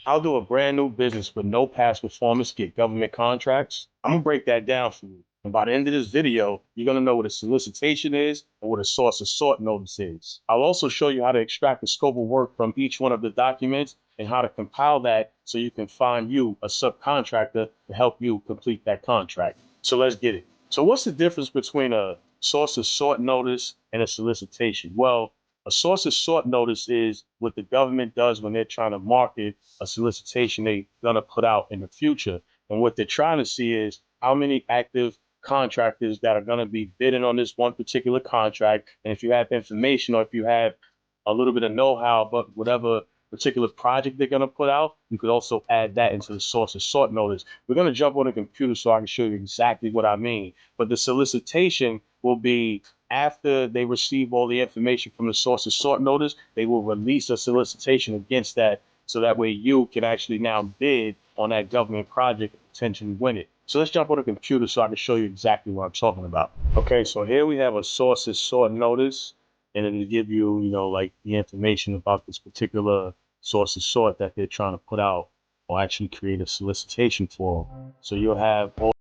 How do a brand new business with no past performance get government contracts? I'm gonna break that down for you. And by the end of this video, you're gonna know what a solicitation is and what a source of sort notice is. I'll also show you how to extract the scope of work from each one of the documents and how to compile that so you can find you a subcontractor to help you complete that contract. So let's get it. So what's the difference between a source of sort notice and a solicitation? Well, a source of sort notice is what the government does when they're trying to market a solicitation they're going to put out in the future. And what they're trying to see is how many active contractors that are going to be bidding on this one particular contract. And if you have information or if you have a little bit of know-how about whatever particular project they're going to put out, you could also add that into the source of sort notice. We're going to jump on the computer so I can show you exactly what I mean. But the solicitation will be after they receive all the information from the source of sort notice, they will release a solicitation against that, so that way you can actually now bid on that government project and potentially win it. So let's jump on the computer so I can show you exactly what I'm talking about. Okay, so here we have a source of sort notice, and it'll give you, like the information about this particular source of sort that they're trying to put out or actually create a solicitation for. So you'll have all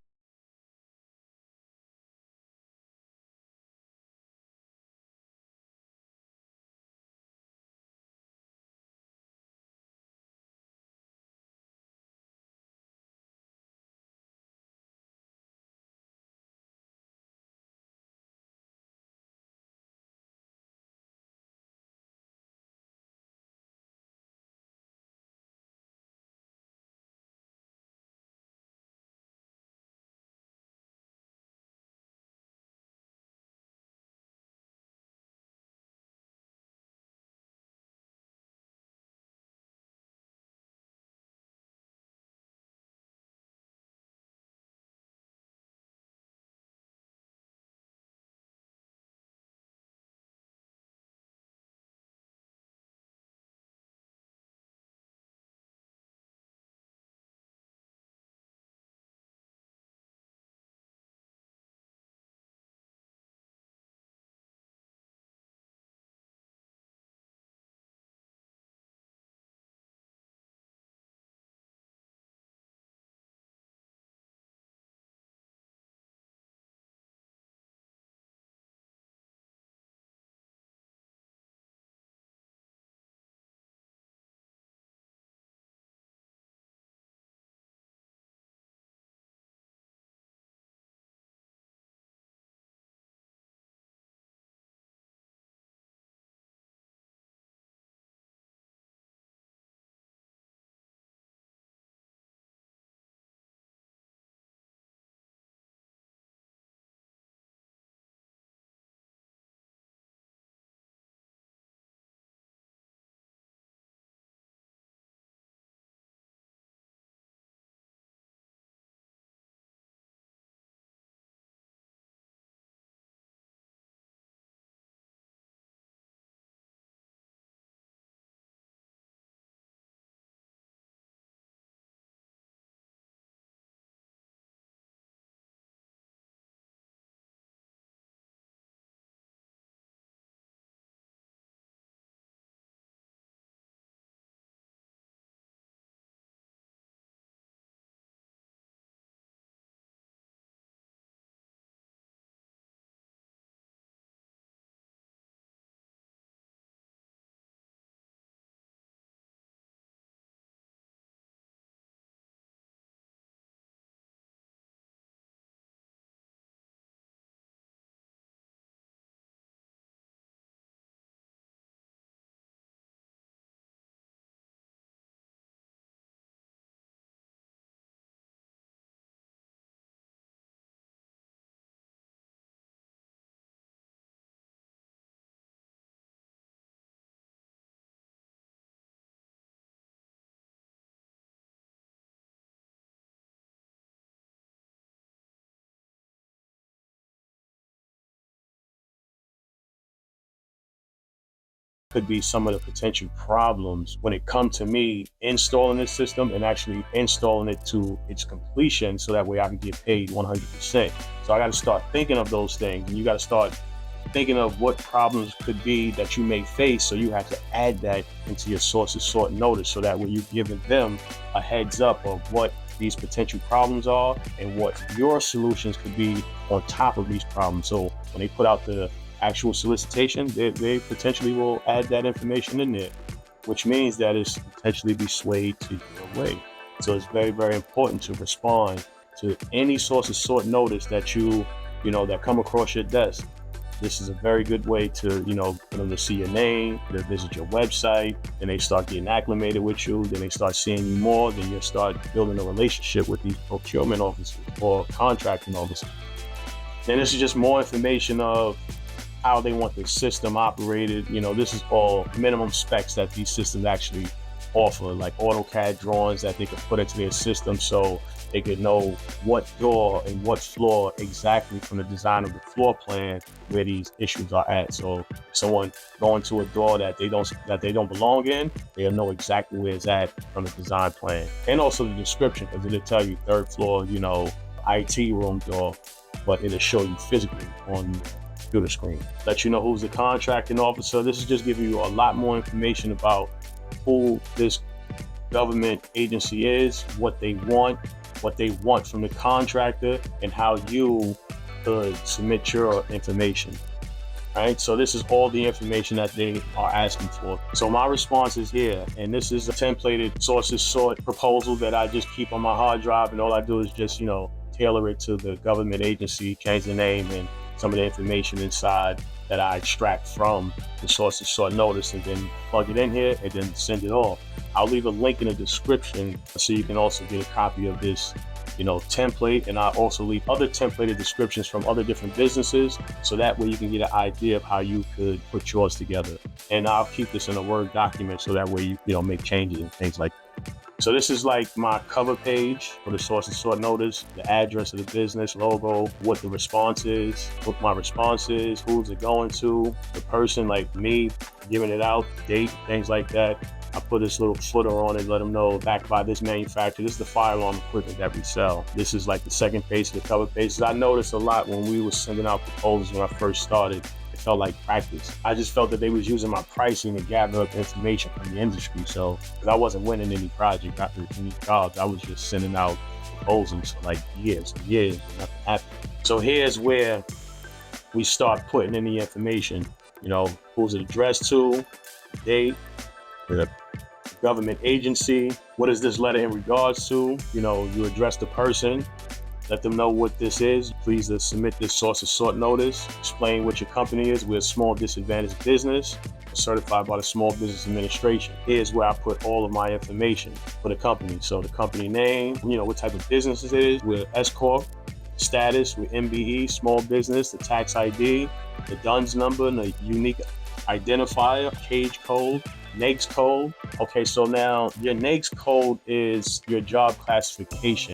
could be some of the potential problems when it comes to me installing this system and actually installing it to its completion so that way I can get paid 100%. So I got to start thinking of those things, and you got to start thinking of what problems could be that you may face. So you have to add that into your source of sort notice, so that way you're giving them a heads up of what these potential problems are and what your solutions could be on top of these problems. So when they put out the actual solicitation, they potentially will add that information in there, which means that it's potentially be swayed to your way. So it's very, very important to respond to any source of sort notice that that come across your desk. This is a very good way to, for them to see your name, to visit your website, then they start getting acclimated with you, then they start seeing you more, then you start building a relationship with these procurement officers or contracting officers. Then this is just more information of how they want the system operated. This is all minimum specs that these systems actually offer, like AutoCAD drawings that they can put into their system, so they could know what door and what floor exactly from the design of the floor plan where these issues are at. So if someone going to a door that they don't belong in, they'll know exactly where it's at from the design plan. And also the description, because it'll tell you third floor, IT room door, but it'll show you physically on the computer screen. Let you know who's the contracting officer. This is just giving you a lot more information about who this government agency is, what they want from the contractor, and how you could submit your information. Right? So this is all the information that they are asking for. So my response is here, and this is a templated sources sort proposal that I just keep on my hard drive, and all I do is just, tailor it to the government agency, change the name and some of the information inside that I extract from the sources sort notice, and then plug it in here and then send it off. I'll leave a link in the description so you can also get a copy of this template, and I'll also leave other templated descriptions from other different businesses, so that way you can get an idea of how you could put yours together. And I'll keep this in a Word document, so that way you make changes and things like that. So this is like my cover page for the source and sort notice, the address of the business, logo, what the response is, what my response is, who's it going to, the person like me giving it out, date, things like that. I put this little footer on it, let them know backed by this manufacturer. This is the fire alarm equipment that we sell. This is like the second page of the cover page. I noticed a lot when we were sending out proposals when I first started. It felt like practice. I just felt that they was using my pricing to gather up information from the industry. So, because I wasn't winning any project, not any jobs, I was just sending out proposals for like years and years, and nothing happened. So here's where we start putting in the information. Who's it addressed to, date, the government agency, what is this letter in regards to? You address the person, let them know what this is. Please submit this source of sort notice. Explain what your company is. We're a small disadvantaged business, certified by the Small Business Administration. Here's where I put all of my information for the company. So the company name, what type of business it is. We're S Corp. Status, we're MBE, small business. The tax ID, the DUNS number, and the unique identifier, cage code, NAICS code. Okay, so now your NAICS code is your job classification.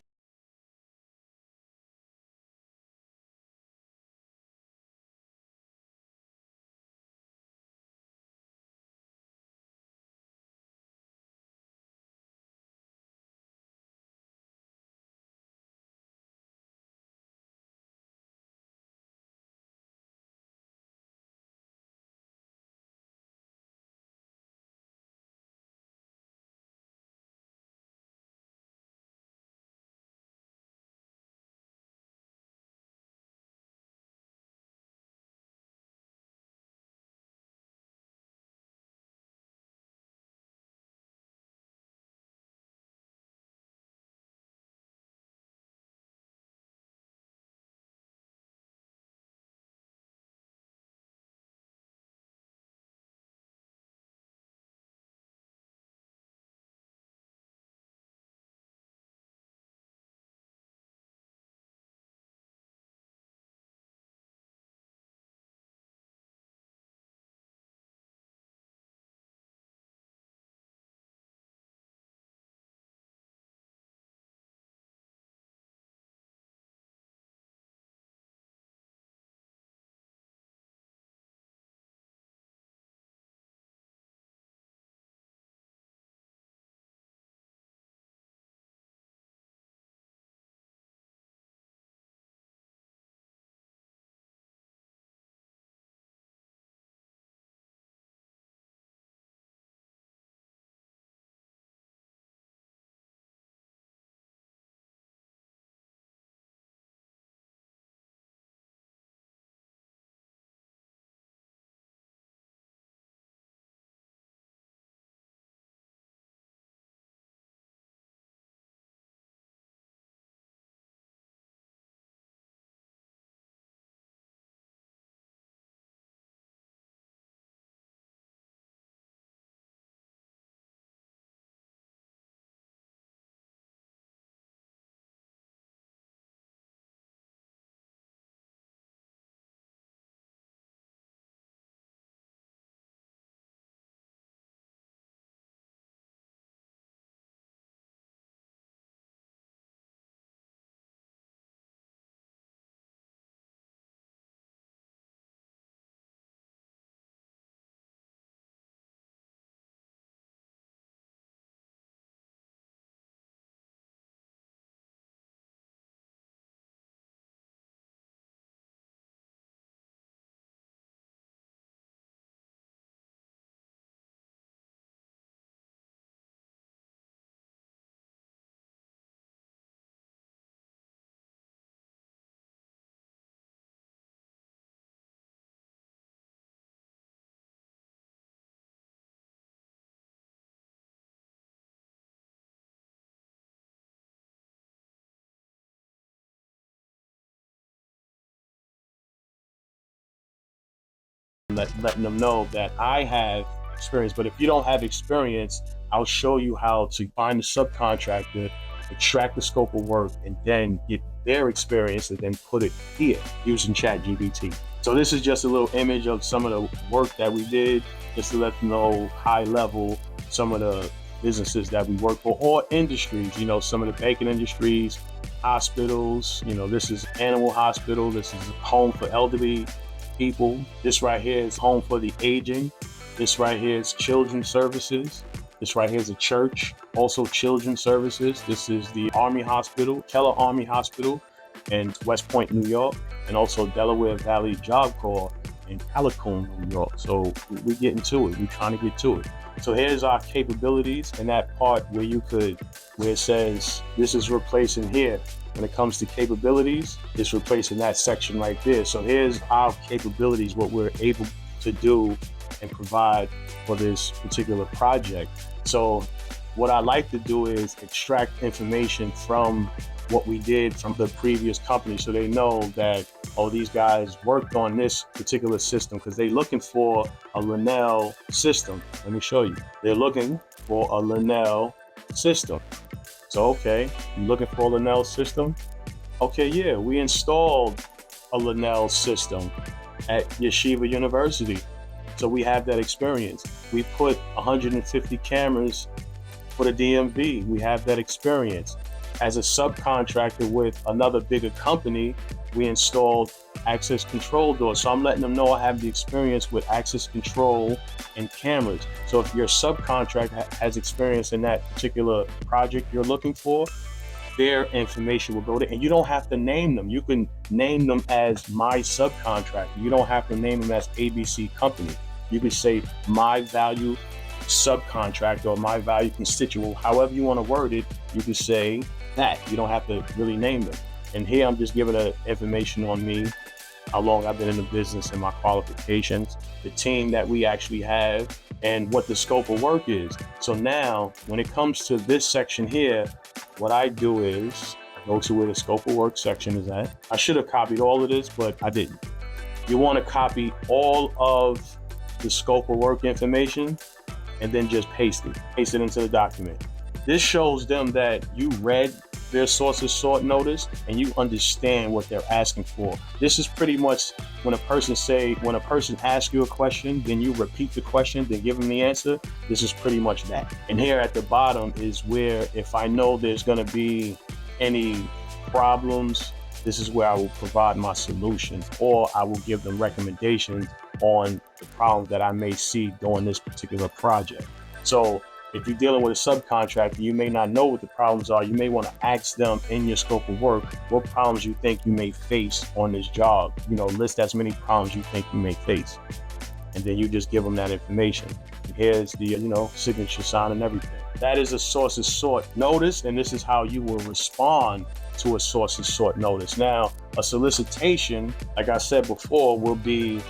letting them know that I have experience. But if you don't have experience, I'll show you how to find the subcontractor, extract the scope of work, and then get their experience and then put it here using ChatGPT. So this is just a little image of some of the work that we did, just to let them know high level some of the businesses that we work for, or industries, some of the banking industries, hospitals. This is animal hospital. This is home for elderly people. This right here is home for the aging. This right here is children's services. This right here is a church, also children's services. This is the Army Hospital, Keller Army Hospital in West Point, New York, and also Delaware Valley Job Corps in Callicoon, New York. So we're getting to it. We're trying to get to it. So here's our capabilities, and that part where it says this is replacing here. When it comes to capabilities, it's replacing that section right there. So here's our capabilities, what we're able to do and provide for this particular project. So what I like to do is extract information from what we did from the previous company, so they know that, oh, these guys worked on this particular system, because they're looking for a Linnell system. Let me show you. They're looking for a Linnell system. So, okay, you looking for a Linnell system? Okay, yeah, we installed a Linnell system at Yeshiva University. So we have that experience. We put 150 cameras for the DMV. We have that experience. As a subcontractor with another bigger company, we installed access control doors. So I'm letting them know I have the experience with access control and cameras. So if your subcontractor has experience in that particular project you're looking for, their information will go there. And you don't have to name them. You can name them as my subcontractor. You don't have to name them as ABC Company. You can say my value subcontractor or my value constituent. However you want to word it, you can say that. You don't have to really name them. And here I'm just giving the information on me, how long I've been in the business and my qualifications, the team that we actually have, and what the scope of work is. So now, when it comes to this section here, what I do is I go to where the scope of work section is at. I should have copied all of this, but I didn't. You want to copy all of the scope of work information and then just paste it into the document. This shows them that you read their source of sort notice and you understand what they're asking for. This is pretty much when a person asks you a question, then you repeat the question, then give them the answer. This is pretty much that. And here at the bottom is where, if I know there's gonna be any problems, this is where I will provide my solutions, or I will give them recommendations on the problems that I may see during this particular project. So if you're dealing with a subcontractor, you may not know what the problems are. You may want to ask them in your scope of work what problems you think you may face on this job. List as many problems you think you may face. And then you just give them that information. And here's the, signature sign and everything. That is a source of sort notice, and this is how you will respond to a source of sort notice. Now, a solicitation, like I said before, will be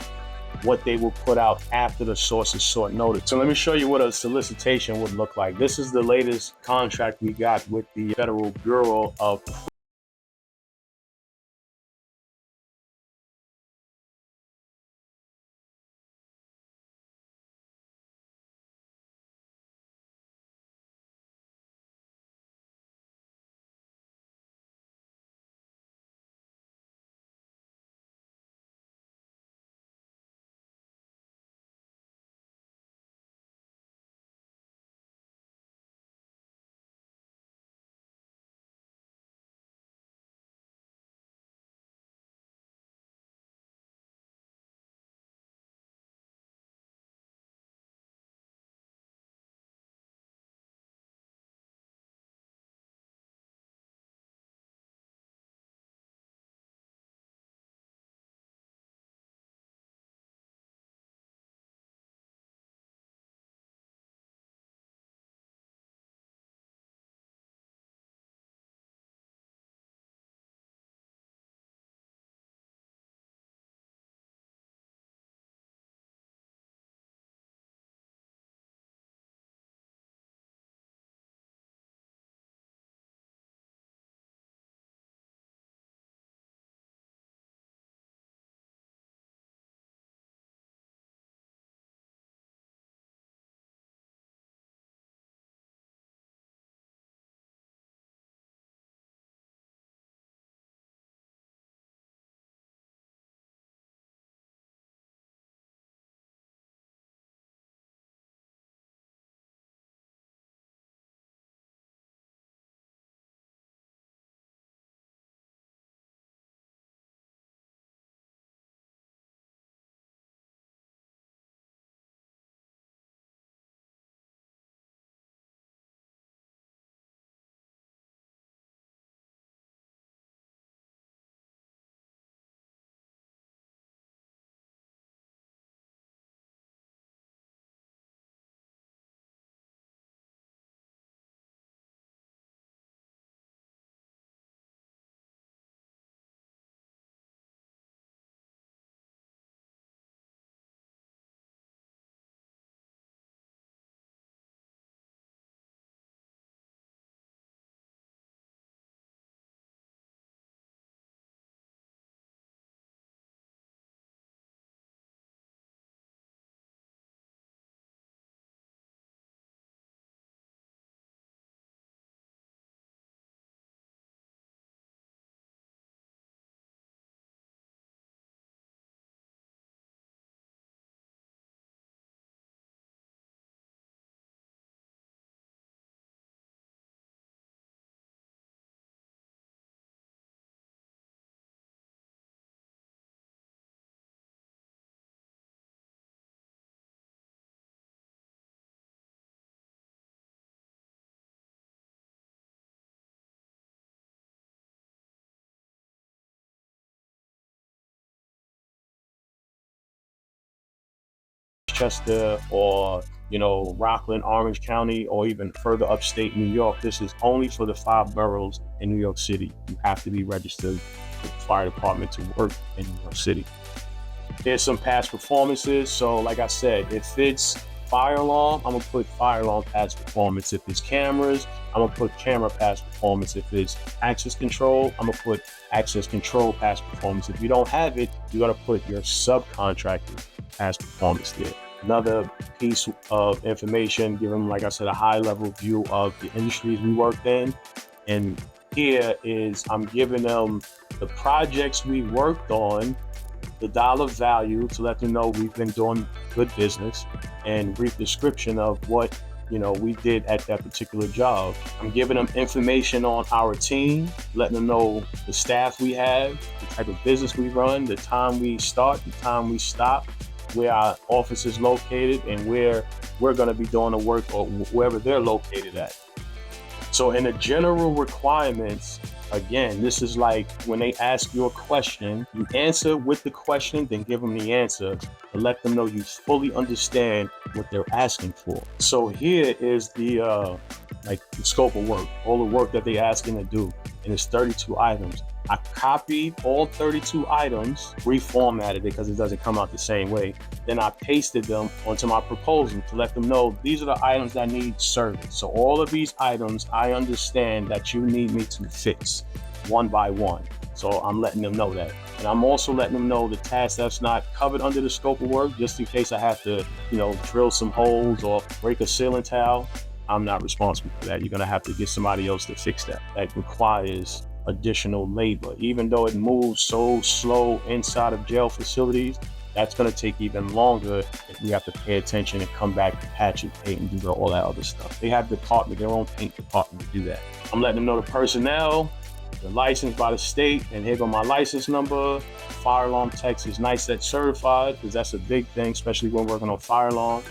what they will put out after the source of sort notice. So let me show you what a solicitation would look like. This is the latest contract we got with the Federal Bureau of Westchester or, Rockland, Orange County, or even further upstate New York. This is only for the 5 boroughs in New York City. You have to be registered with the fire department to work in New York City. There's some past performances. So like I said, if it's fire alarm, I'm gonna put fire alarm past performance. If it's cameras, I'm gonna put camera past performance. If it's access control, I'm gonna put access control past performance. If you don't have it, you gotta put your subcontractor past performance there. Another piece of information, giving, like I said, a high level view of the industries we worked in. And here is, I'm giving them the projects we worked on, the dollar value to let them know we've been doing good business, and brief description of what we did at that particular job. I'm giving them information on our team, letting them know the staff we have, the type of business we run, the time we start, the time we stop, where our office is located, and where we're going to be doing the work, or wherever they're located at. So in the general requirements, again, this is like when they ask you a question, you answer with the question, then give them the answer to let them know you fully understand what they're asking for. So here is the scope of work, all the work that they're asking to do, and it's 32 items. I copied all 32 items, reformatted it because it doesn't come out the same way. Then I pasted them onto my proposal to let them know these are the items that need service. So all of these items, I understand that you need me to fix one by one. So I'm letting them know that. And I'm also letting them know the task that's not covered under the scope of work, just in case I have to, drill some holes or break a ceiling tile. I'm not responsible for that. You're gonna have to get somebody else to fix that. That requires additional labor. Even though it moves so slow inside of jail facilities, that's going to take even longer if we have to pay attention and come back to patch it, paint, and do all that other stuff. They have their own paint department to do that. I'm letting them know the personnel, the license by the state, and here go my license number. Fire alarm techs is NICET certified, because that's a big thing, especially when working on fire alarm.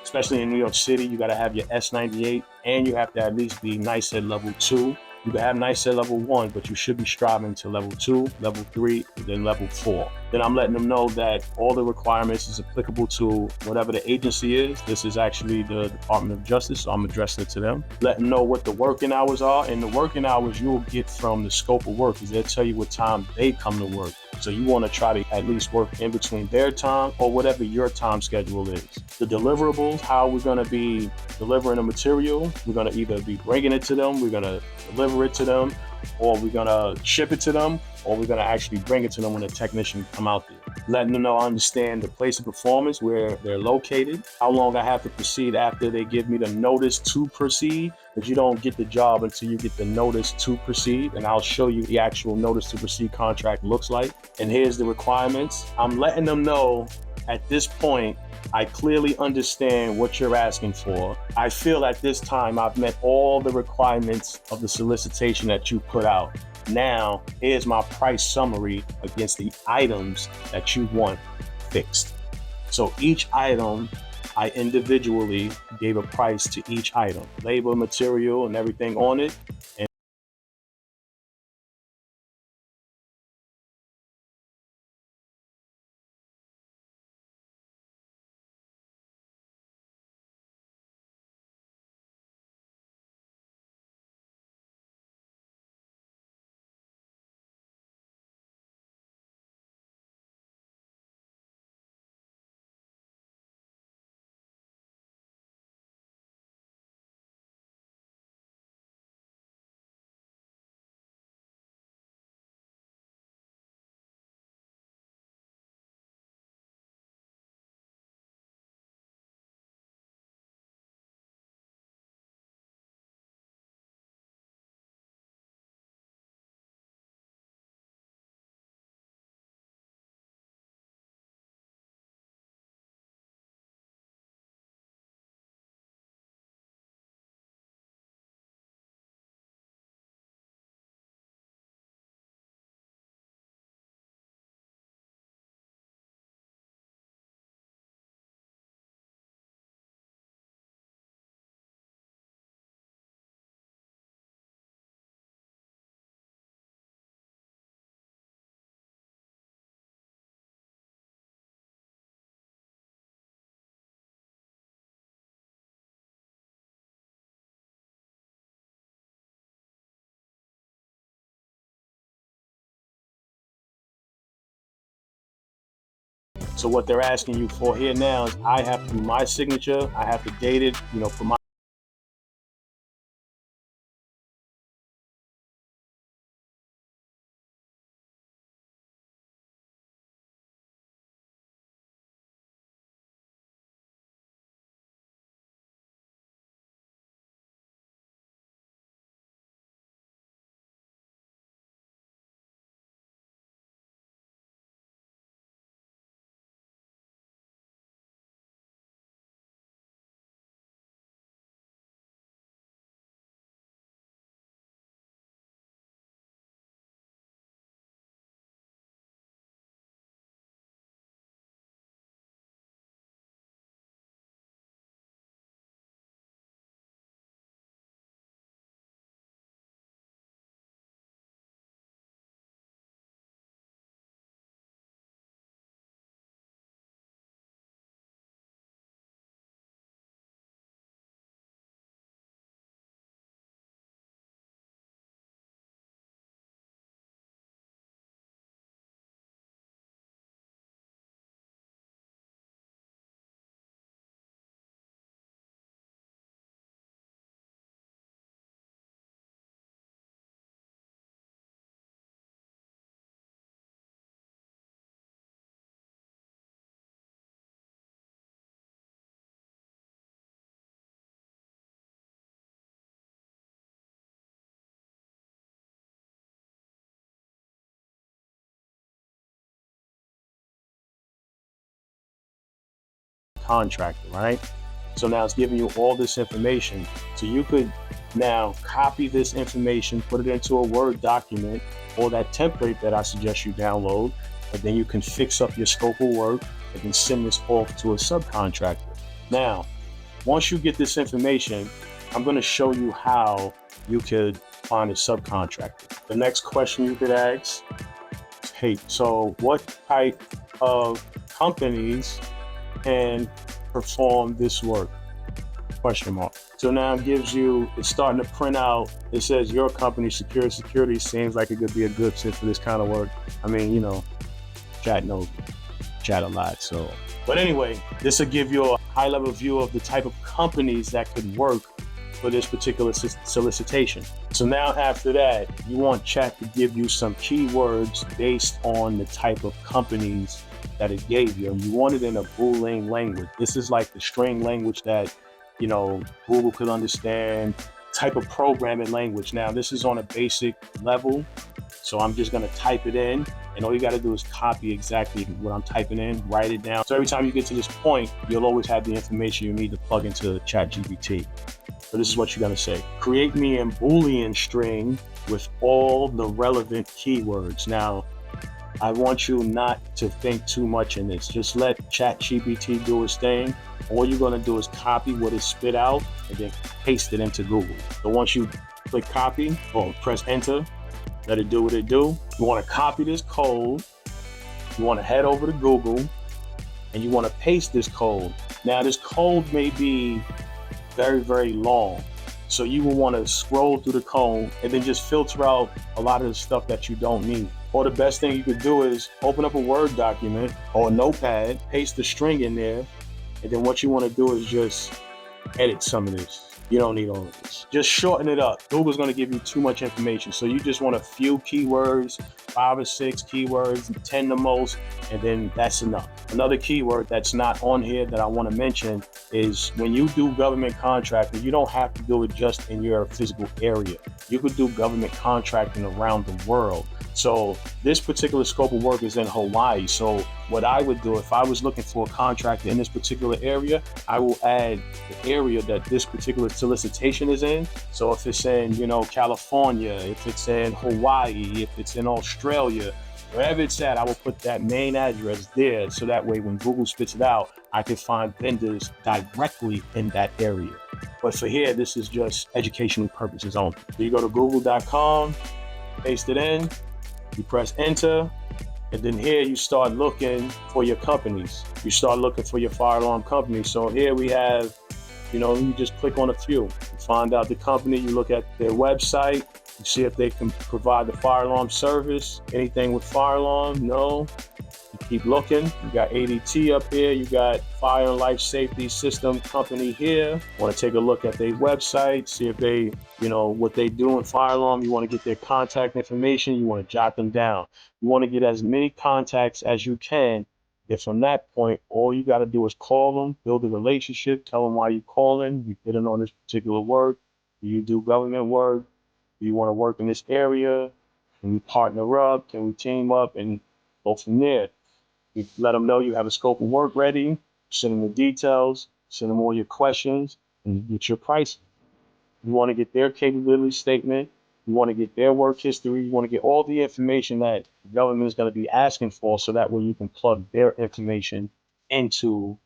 Especially in New York City, you got to have your S98, and you have to at least be NICET level 2. You can have NICET level 1, but you should be striving to level 2, level 3, and then level 4. Then I'm letting them know that all the requirements is applicable to whatever the agency is. This is actually the Department of Justice, so I'm addressing it to them. Let them know what the working hours are, and the working hours you'll get from the scope of work, is they'll tell you what time they come to work. So you want to try to at least work in between their time or whatever your time schedule is. The deliverables, how we're going to be delivering the material, we're going to either be bringing it to them, we're going to deliver it to them, or we're going to ship it to them, or we're going to actually bring it to them when a technician come out there. Letting them know I understand the place of performance, where they're located, how long I have to proceed after they give me the notice to proceed, because you don't get the job until you get the notice to proceed, and I'll show you the actual notice to proceed contract looks like. And here's the requirements. I'm letting them know at this point, I clearly understand what you're asking for. I feel at this time I've met all the requirements of the solicitation that you put out. Now, here's my price summary against the items that you want fixed. So each item, I individually gave a price to each item, labor, material, and everything on it. And So what they're asking you for here now is I have to do my signature, I have to date it, for my contractor, right? So now it's giving you all this information. So you could now copy this information, put it into a Word document or that template that I suggest you download, and then you can fix up your scope of work and then send this off to a subcontractor. Now, once you get this information, I'm going to show you how you could find a subcontractor. The next question you could ask, hey, so what type of companies can perform this work? Question mark. So now it gives you, it's starting to print out, it says your company, Security, seems like it could be a good fit for this kind of work. I mean, chat knows, chat a lot, so. But anyway, this will give you a high level view of the type of companies that could work for this particular solicitation. So now after that, you want chat to give you some keywords based on the type of companies that it gave you. And you want it in a Boolean language. This is like the string language that, Google could understand, type of programming language. Now, this is on a basic level. So I'm just gonna type it in, and all you gotta do is copy exactly what I'm typing in, write it down. So every time you get to this point, you'll always have the information you need to plug into ChatGPT. So this is what you're gonna say. Create me a Boolean string with all the relevant keywords. Now, I want you not to think too much in this. Just let ChatGPT do its thing. All you're gonna do is copy what it spit out and then paste it into Google. So once you click copy or press enter, let it do what it do. You wanna copy this code. You wanna head over to Google and you wanna paste this code. Now this code may be very, very long. So you will wanna scroll through the code and then just filter out a lot of the stuff that you don't need. Or the best thing you could do is open up a Word document or a notepad, paste the string in there, and then what you want to do is just edit some of this. You don't need all of this. Just shorten it up. Google's going to give you too much information. So you just want a few keywords, 5 or 6 keywords, 10 the most, and then that's enough. Another keyword that's not on here that I want to mention is when you do government contracting, you don't have to do it just in your physical area. You could do government contracting around the world. So this particular scope of work is in Hawaii. So what I would do if I was looking for a contractor in this particular area, I will add the area that this particular solicitation is in. So if it's in, California, if it's in Hawaii, if it's in Australia, wherever it's at, I will put that main address there. So that way when Google spits it out, I can find vendors directly in that area. But for here, this is just educational purposes only. So you go to google.com, paste it in, you press enter, and then here you start looking for your companies. You start looking for your fire alarm company. So here we have, you just click on a few. You find out the company, you look at their website, you see if they can provide the fire alarm service. Anything with fire alarm, no. You Keep looking. You got ADT up here. You got Fire and Life Safety System Company here. Want to take a look at their website, see if they, what they do in fire alarm. You want to get their contact information. You want to jot them down. You want to get as many contacts as you can. If from that point, all you got to do is call them, build a relationship, tell them why you're calling, you get in on this particular work, do you do government work, do you want to work in this area, can we partner up, can we team up, and go from there. You let them know you have a scope of work ready, send them the details, send them all your questions, and you get your pricing. You want to get their capability statement. You want to get their work history. You want to get all the information that the government is going to be asking for, so that way you can plug their information into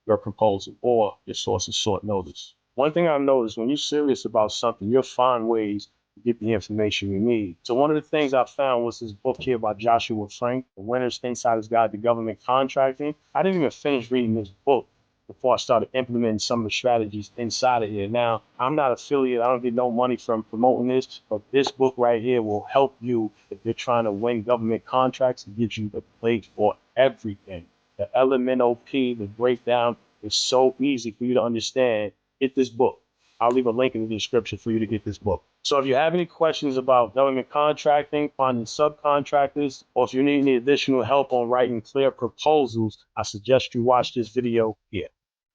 your proposal or your source of short notice. One thing I've noticed, when you're serious about something, you'll find ways to get the information you need. So one of the things I found was this book here by Joshua Frank, The Winner's Insider's Guide to Government Contracting. I didn't even finish reading this book before I started implementing some of the strategies inside of here. Now, I'm not affiliate. I don't get no money from promoting this, but this book right here will help you if you're trying to win government contracts. It gives you the plate for everything. The LMNOP, the breakdown is so easy for you to understand. Get this book. I'll leave a link in the description for you to get this book. So if you have any questions about government contracting, finding subcontractors, or if you need any additional help on writing clear proposals, I suggest you watch this video here.